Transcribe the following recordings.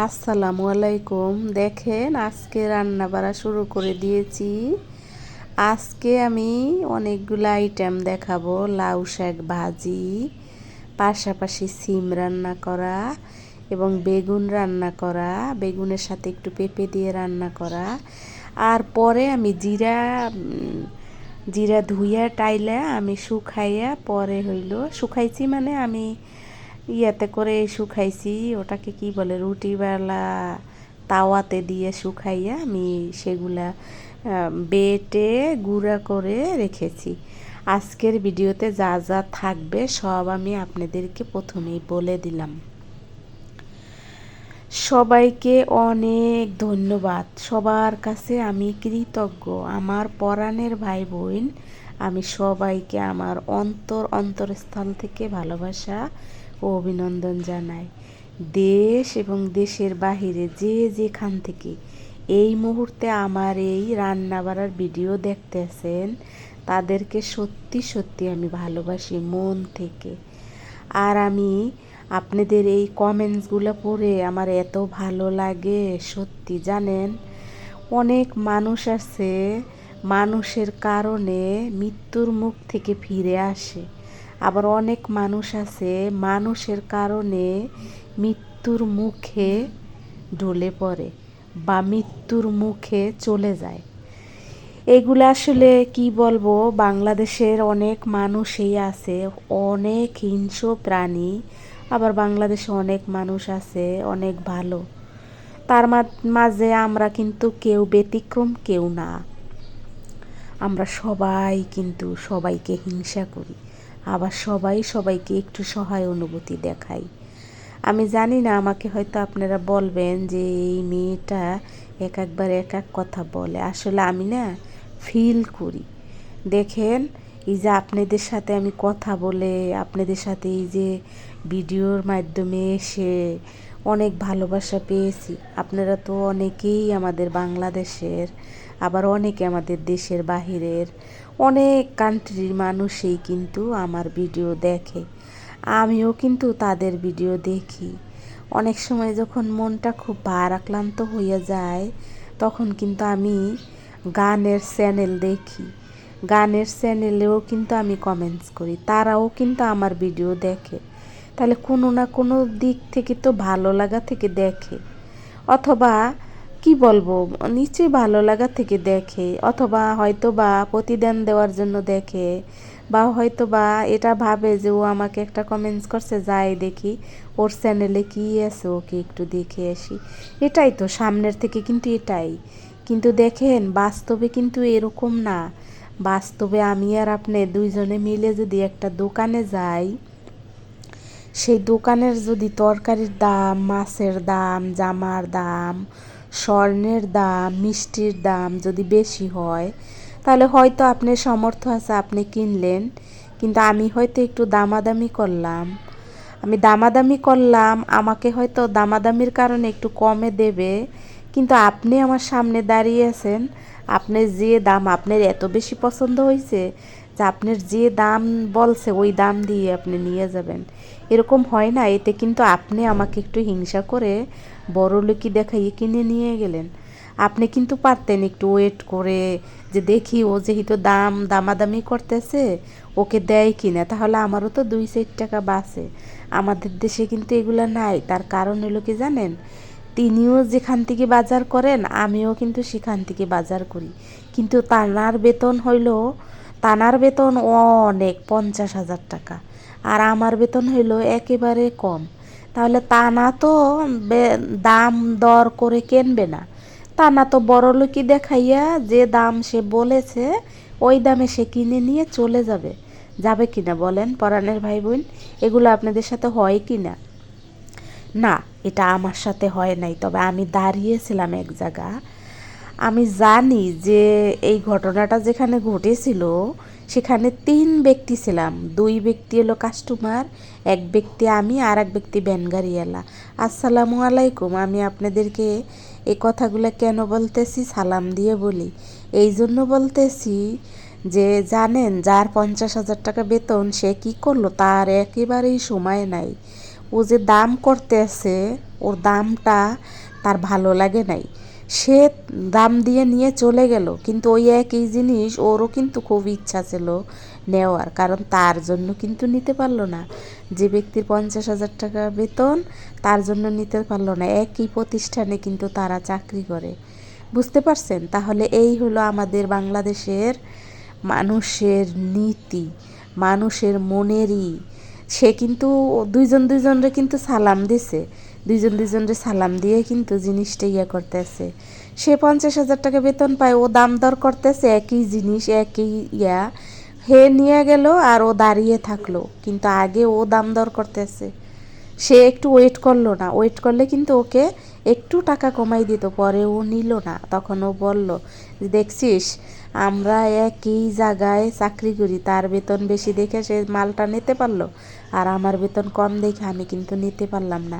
আসসালামু আলাইকুম। দেখেন আজকে রান্না বাড়া শুরু করে দিয়েছি। আজকে আমি অনেকগুলো আইটেম দেখাবো। লাউ শাক ভাজি, পাশাপাশি সিম রান্না করা এবং বেগুন রান্না করা, বেগুনের সাথে একটু পেঁপে দিয়ে রান্না করা। আর পরে আমি জিরা ধুইয়া টাইলা আমি শুকাইয়া পরে শুকাইছি মানে আমি ইয়াতে করে শুকাইছি, ওটাকে কি বলে, রুটিওয়ালা তাওয়াতে দিয়ে শুকাইয়া আমি সেগুলা বেটে গুঁড়া করে রেখেছি। আজকের ভিডিওতে যা যা থাকবে সব আমি আপনাদেরকে প্রথমেই বলে দিলাম। সবাইকে অনেক ধন্যবাদ। সবার কাছে আমি কৃতজ্ঞ। আমার পরাণের ভাই বোন, আমি সবাইকে আমার অন্তরস্থল থেকে ভালোবাসা ও অভিনন্দন জানাই। দেশ এবং দেশের বাহিরে যে যেখান থেকে এই মুহূর্তে আমার এই রান্না বাড়ার ভিডিও দেখতেছেন, তাদেরকে সত্যি সত্যি আমি ভালোবাসি মন থেকে। আর আমি আপনাদের এই কমেন্টসগুলো পড়ে আমার এত ভালো লাগে, সত্যি জানেন। অনেক মানুষ আছে মানুষের কারণে মৃত্যুর মুখ থেকে ফিরে আসে, আবার অনেক মানুষ আছে মানুষের কারণে মৃত্যুর মুখে ঢলে পড়ে বা মৃত্যুর মুখে চলে যায়। এগুলো আসলে কি বলবো, বাংলাদেশের অনেক মানুষই আছে অনেক হিংস্র প্রাণী, আবার বাংলাদেশে অনেক মানুষ আছে অনেক ভালো। তার মাঝে আমরা কিন্তু কেউ ব্যতিক্রম কেউ না। আমরা সবাই কিন্তু সবাইকে হিংসা করি, আবার সবাই সবাইকে একটু সহায় অনুভূতি দেখাই। আমি জানি না, আমাকে হয়তো আপনারা বলবেন যে এই মেয়েটা একবার এক এক কথা বলে। আসলে আমি না ফিল করি। দেখেন, এই যে আপনাদের সাথে আমি কথা বলে, আপনাদের সাথে এই যে ভিডিওর মাধ্যমে এসে অনেক ভালোবাসা পেয়েছি। আপনারা তো অনেকেই আমাদের বাংলাদেশের, আবার অনেকে আমাদের দেশের বাহিরের অনেক কান্ট্রির মানুষই কিন্তু আমার ভিডিও দেখে। আমিও কিন্তু তাদের ভিডিও দেখি। অনেক সময় যখন মনটা খুব ভারাক্রান্ত হয়ে যায়, তখন কিন্তু আমি গানের চ্যানেল দেখি। গানের চ্যানেলেও কিন্তু আমি কমেন্টস করি, তারাও কিন্তু আমার ভিডিও দেখে। তাহলে কোনো না কোনো দিক থেকে তো ভালো লাগা থেকে দেখে, অথবা কি বলবো, নিশ্চয়ই ভালো লাগা থেকে দেখে, অথবা হয়তো বা প্রতিদান দেওয়ার জন্য দেখে, বা হয়তো বা এটা ভাবে যে ও আমাকে একটা কমেন্টস করছে, যাই দেখি ওর চ্যানেলে কী আছে, ওকে একটু দেখে আসি। এটাই তো সামনের থেকে কিন্তু এটাই। কিন্তু দেখেন বাস্তবে কিন্তু এরকম না। বাস্তবে আমি আর আপনি দুইজনে মিলে যদি একটা দোকানে যাই, সেই দোকানের যদি তরকারির দাম, মাছের দাম, জামার দাম, স্বর্ণের দাম, মিষ্টির দাম যদি বেশি হয়, তাহলে হয়তো আপনার সামর্থ্য আছে, আপনি কিনলেন। কিন্তু আমি হয়তো একটু দামাদামি করলাম, আমাকে হয়তো দামাদামির কারণে একটু কমে দেবে। কিন্তু আপনি আমার সামনে দাঁড়িয়ে আছেন, আপনার যে দাম আপনার এত বেশি পছন্দ হয়েছে যে আপনার যে দাম বলছে ওই দাম দিয়ে আপনি নিয়ে যাবেন। এরকম হয় না? এতে কিন্তু আপনি আমাকে একটু হিংসা করে বড়লোকি দেখাইয়ে কিনে নিয়ে গেলেন। আপনি কিন্তু পারতেন একটু ওয়েট করে, যে দেখি ও যেহেতু দামাদামি করতেছে, ওকে দেয় কিনা, তাহলে আমারও তো 2-4 টাকা বাঁচে। আমাদের দেশে কিন্তু এগুলো নাই। তার কারণ হলো কি জানেন, তিনিও যেখান থেকে বাজার করেন, আমিও কিন্তু সেখান থেকে বাজার করি। কিন্তু তানার বেতন অনেক, 50,000 টাকা, আর আমার বেতন হইল একেবারে কম। তাহলে তানা তো দাম দর করে কিনবে না। তানা তো বড়লোকি দেখাইয়া যে দাম সে বলেছে ওই দামে সে কিনে নিয়ে চলে যাবে। যাবে কিনা বলেন পরাণের ভাই বোন? এগুলো আপনাদের সাথে হয় কি না? না, এটা আমার সাথে হয় নাই। তবে আমি দাঁড়িয়েছিলাম এক জায়গা। আমি জানি যে এই ঘটনাটা যেখানে ঘটেছিল সেখানে 3 ব্যক্তি ছিলাম। 2 ব্যক্তি হলো কাস্টমার, এক ব্যক্তি আমি, আর এক ব্যক্তি ভ্যানগাড়িওয়ালা। আসসালামু আলাইকুম। আমি আপনাদেরকে এই কথাগুলো কেন বলতেছি, সালাম দিয়ে বলি। এই জন্য বলতেছি যে জানেন, যার 50,000 টাকা বেতন সে কি করলো, তার একেবারেই সময় নাই। ও যে দাম করতে আছে ওর দামটা তার ভালো লাগে নাই, সে দাম দিয়ে নিয়ে চলে গেল। কিন্তু ওই একই জিনিস ওরও কিন্তু খুব ইচ্ছা ছিল নেওয়ার, কারণ তার জন্য কিন্তু নিতে পারলো না। যে ব্যক্তির 50,000 টাকা বেতন তার জন্য নিতে পারলো না। একই প্রতিষ্ঠানে কিন্তু তারা চাকরি করে, বুঝতে পারছেন? তাহলে এই হলো আমাদের বাংলাদেশের মানুষের নীতি, মানুষের মনেরই। সে কিন্তু দুইজনরে কিন্তু সালাম দিছে, দুইজনরে সালাম দিয়ে কিন্তু জিনিসটা ইয়ে করতেছে। সে 50,000 টাকা বেতন পায়, ও দাম দর করতেছে একই জিনিস, একই ইয়া, হে নিয়ে গেল আর ও দাঁড়িয়ে থাকলো, কিন্তু আগে ও দাম দর করতেছে। সে একটু ওয়েট করলো না, ওয়েট করলে কিন্তু ওকে একটু টাকা কমাই দিত, পরে ও নিল না। তখন ও বলল যে দেখছিস, আমরা একই জায়গায় চাকরি করি, তার বেতন বেশি দেখে সে মালটা নিতে পারলো, আর আমার বেতন কম দেখে আমি কিন্তু নিতে পারলাম না।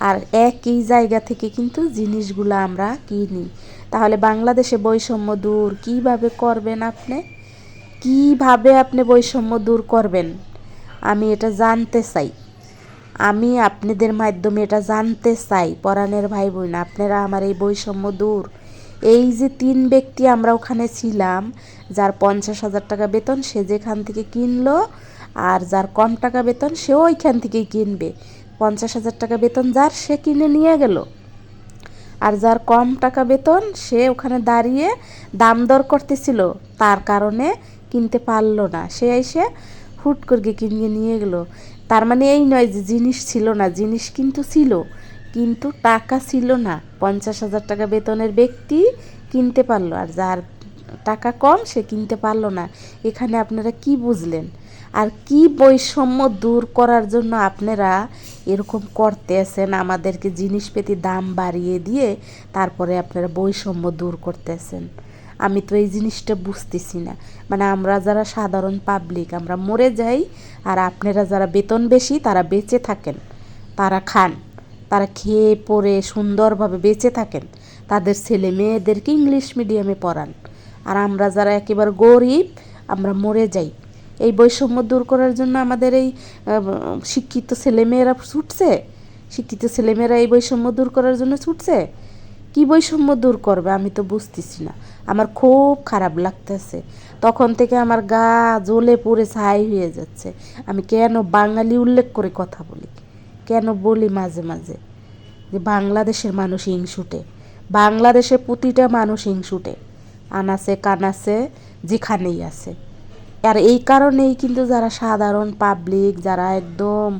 আর একই জায়গা থেকে কিন্তু জিনিসগুলো আমরা কিনি। তাহলে বাংলাদেশে বৈষম্য দূর কিভাবে করবেন আপনি? কিভাবে আপনি বৈষম্য দূর করবেন আমি এটা জানতে চাই। আমি আপনাদের মাধ্যমে এটা জানতে চাই, পরাণের ভাই বোন, আপনারা আমার এই বৈষম্য দূর। এই যে 3 ব্যক্তি আমরা ওখানে ছিলাম, যার 50,000 টাকা বেতন সে যেখান থেকে কিনলো, আর যার কম টাকা বেতন সেও ওইখান থেকেই কিনবে। 50,000 টাকা বেতন যার, সে কিনে নিয়ে গেল, আর যার কম টাকা বেতন সে ওখানে দাঁড়িয়ে দাম দর করতেছিল, তার কারণে কিনতে পারলো না, সে এসে হুট করে কিনে নিয়ে গেল। তার মানে এই নয় যে জিনিস ছিল না, জিনিস কিন্তু ছিল, কিন্তু টাকা ছিল না। 50,000 টাকা বেতনের ব্যক্তি কিনতে পারলো, আর যার টাকা কম সে কিনতে পারলো না। এখানে আপনারা কি বুঝলেন? আর কি বৈষম্য দূর করার জন্য আপনারা এরকম করতেছেন, আমাদেরকে জিনিসপাতির দাম বাড়িয়ে দিয়ে তারপরে আপনারা বৈষম্য দূর করতেছেন? আমি তো এই জিনিসটা বুঝতেছি না। মানে আমরা যারা সাধারণ পাবলিক আমরা মরে যাই, আর আপনারা যারা বেতন বেশি তারা বেঁচে থাকেন, তারা খান, তারা খেয়ে পরে সুন্দরভাবে বেঁচে থাকেন, তাদের ছেলে মেয়েদেরকে ইংলিশ মিডিয়ামে পড়ান, আর আমরা যারা একেবারে গরিব আমরা মরে যাই। এই বৈষম্য দূর করার জন্য আমাদের এই শিক্ষিত ছেলেমেয়েরা ছুটছে, শিক্ষিত ছেলেমেয়েরা এই বৈষম্য দূর করার জন্য ছুটছে। কি বৈষম্য দূর করবে আমি তো বুঝতেছি না। আমার খুব খারাপ লাগতেছে, তখন থেকে আমার গা জ্বলে পুড়ে ছাই হয়ে যাচ্ছে। আমি কেন বাঙালি উল্লেখ করে কথা বলি, কেন বলি মাঝে মাঝে যে বাংলাদেশের মানুষ হিংসুটে, বাংলাদেশের প্রতিটা মানুষ হিংসুটে, আনাসে কানাসে যেখানেই আছে। আর এই কারণেই কিন্তু যারা সাধারণ পাবলিক, যারা একদম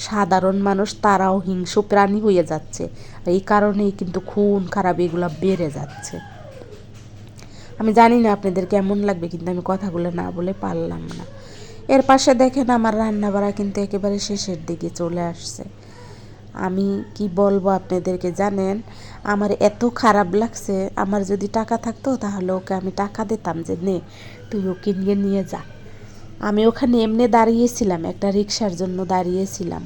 সাধারণ মানুষ, তারাও হিংস্র প্রাণী হয়ে যাচ্ছে। এই কারণেই কিন্তু খুন খারাপ এগুলো বেড়ে যাচ্ছে। আমি জানি না আপনাদের কেমন লাগবে, কিন্তু আমি কথাগুলো না বলে পারলাম না। এর পাশে দেখেন আমার রান্না বাড়া কিন্তু একেবারে শেষের দিকে চলে আসছে। আমি কি বলবো আপনাদেরকে জানেন, আমার এত খারাপ লাগছে। আমার যদি টাকা থাকতো তাহলে ওকে আমি টাকা দিতাম যে নে তুই ওকে নিয়ে যা। আমি ওখানে এমনি দাঁড়িয়েছিলাম, একটা রিক্সার জন্য দাঁড়িয়েছিলাম।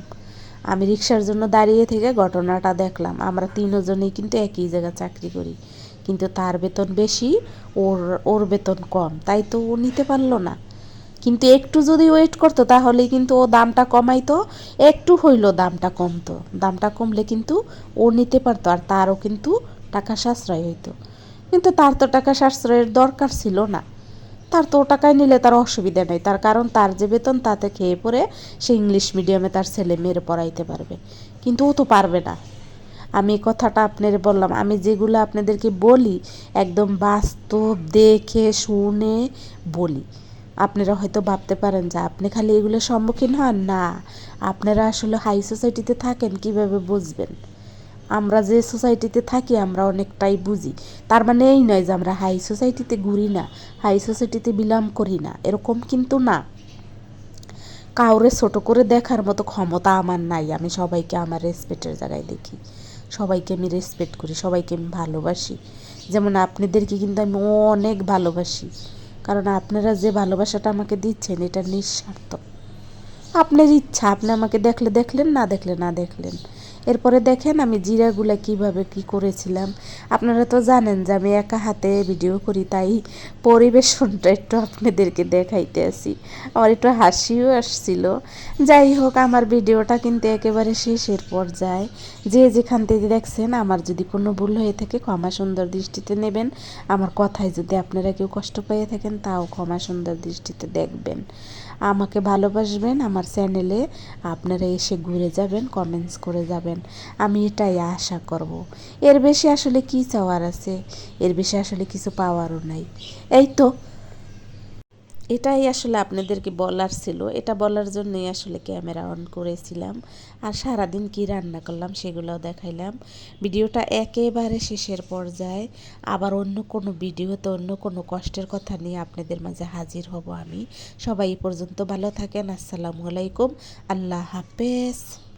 আমি রিক্সার জন্য দাঁড়িয়ে থেকে ঘটনাটা দেখলাম। আমরা 3 জনেই কিন্তু একই জায়গায় চাকরি করি, কিন্তু তার বেতন বেশি, ওর ওর বেতন কম, তাই তো ও নিতে পারলো না। কিন্তু একটু যদি ওয়েট করতো তাহলে কিন্তু ও দামটা কমাইতো, একটু হইলো দামটা কমতো, দামটা কমলে কিন্তু ও নিতে পারতো, আর তারও কিন্তু টাকা সাশ্রয় হইতো। কিন্তু তার তো টাকা সাশ্রয়ের দরকার ছিল না, তার তো টাকায় নিলে তার অসুবিধা নেই, তার কারণ তার যে বেতন তাতে খেয়ে পরে সে ইংলিশ মিডিয়ামে তার ছেলে মেয়ের পড়াইতে পারবে, কিন্তু ও তো পারবে না। আমি কথাটা আপনাদের বললাম, আমি যেগুলো আপনাদেরকে বলি একদম বাস্তব দেখে শুনে বলি। আপনারা হয়তো ভাবতে পারেন যে আপনি খালি এগুলোর সম্মুখীন হন না, আপনারা আসলে হাই সোসাইটিতে থাকেন, কিভাবে বুঝবেন? আমরা যে সোসাইটিতে থাকি আমরা অনেকটাই বুঝি। তার মানে এই নয় যে আমরা হাই সোসাইটিতে ঘুরি না, হাই সোসাইটিতে বিলং করি না, এরকম কিন্তু না। কাউরে ছোট করে দেখার মতো ক্ষমতা আমার নাই। আমি সবাইকে আমার রেসপেক্টের জায়গায় দেখি, সবাইকে আমি রেসপেক্ট করি, সবাইকে আমি ভালোবাসি। যেমন আপনাদেরকে কিন্তু আমি অনেক ভালোবাসি, কারণ আপনারা যে ভালোবাসাটা আমাকে দিচ্ছেন এটা নিঃস্বার্থ। আপনার ইচ্ছা, আপনি আমাকে দেখলে দেখলেন, না দেখলে না দেখলেন। এরপরে দেখেন আমি জিরাগুলা কিভাবে কি করেছিলাম। আপনারা তো জানেন যে আমি একা হাতে ভিডিও করি, তাই পরিবেশনটা একটু আপনাদেরকে দেখাইতে আসি। আমার একটু হাসিও আসছিল। যাই হোক, আমার ভিডিওটা কিন্তু একেবারে শেষের পর্যায়ে। যে যেখান থেকে দেখছেন, আমার যদি কোনো ভুল হয়ে থাকে ক্ষমা সুন্দর দৃষ্টিতে নেবেন। আমার কথায় যদি আপনারা কেউ কষ্ট পেয়ে থাকেন, তাও ক্ষমা সুন্দর দৃষ্টিতে দেখবেন। আমাকে ভালোবাসবেন, আমার চ্যানেলে আপনারা এসে ঘুরে যাবেন, কমেন্টস করে যাবেন। আমি এটাই আশা করব। এর বেশি আসলে কি চাওয়ার আছে? এর বেশি আসলে কিছু পাওয়ারও নাই। এই তো, এটাই আসলে আপনাদেরকে বলার ছিল। এটা বলার জন্যই আসলে ক্যামেরা অন করেছিলাম। আর সারাদিন কি রান্না করলাম সেগুলোও দেখাইলাম। ভিডিওটা একেবারে শেষের পর্যায়ে। আবার অন্য কোনো ভিডিওতে অন্য কোনো কষ্টের কথা নিয়ে আপনাদের মাঝে হাজির হব আমি। সবাই এই পর্যন্ত ভালো থাকেন। আসসালামু আলাইকুম। আল্লাহ হাফেজ।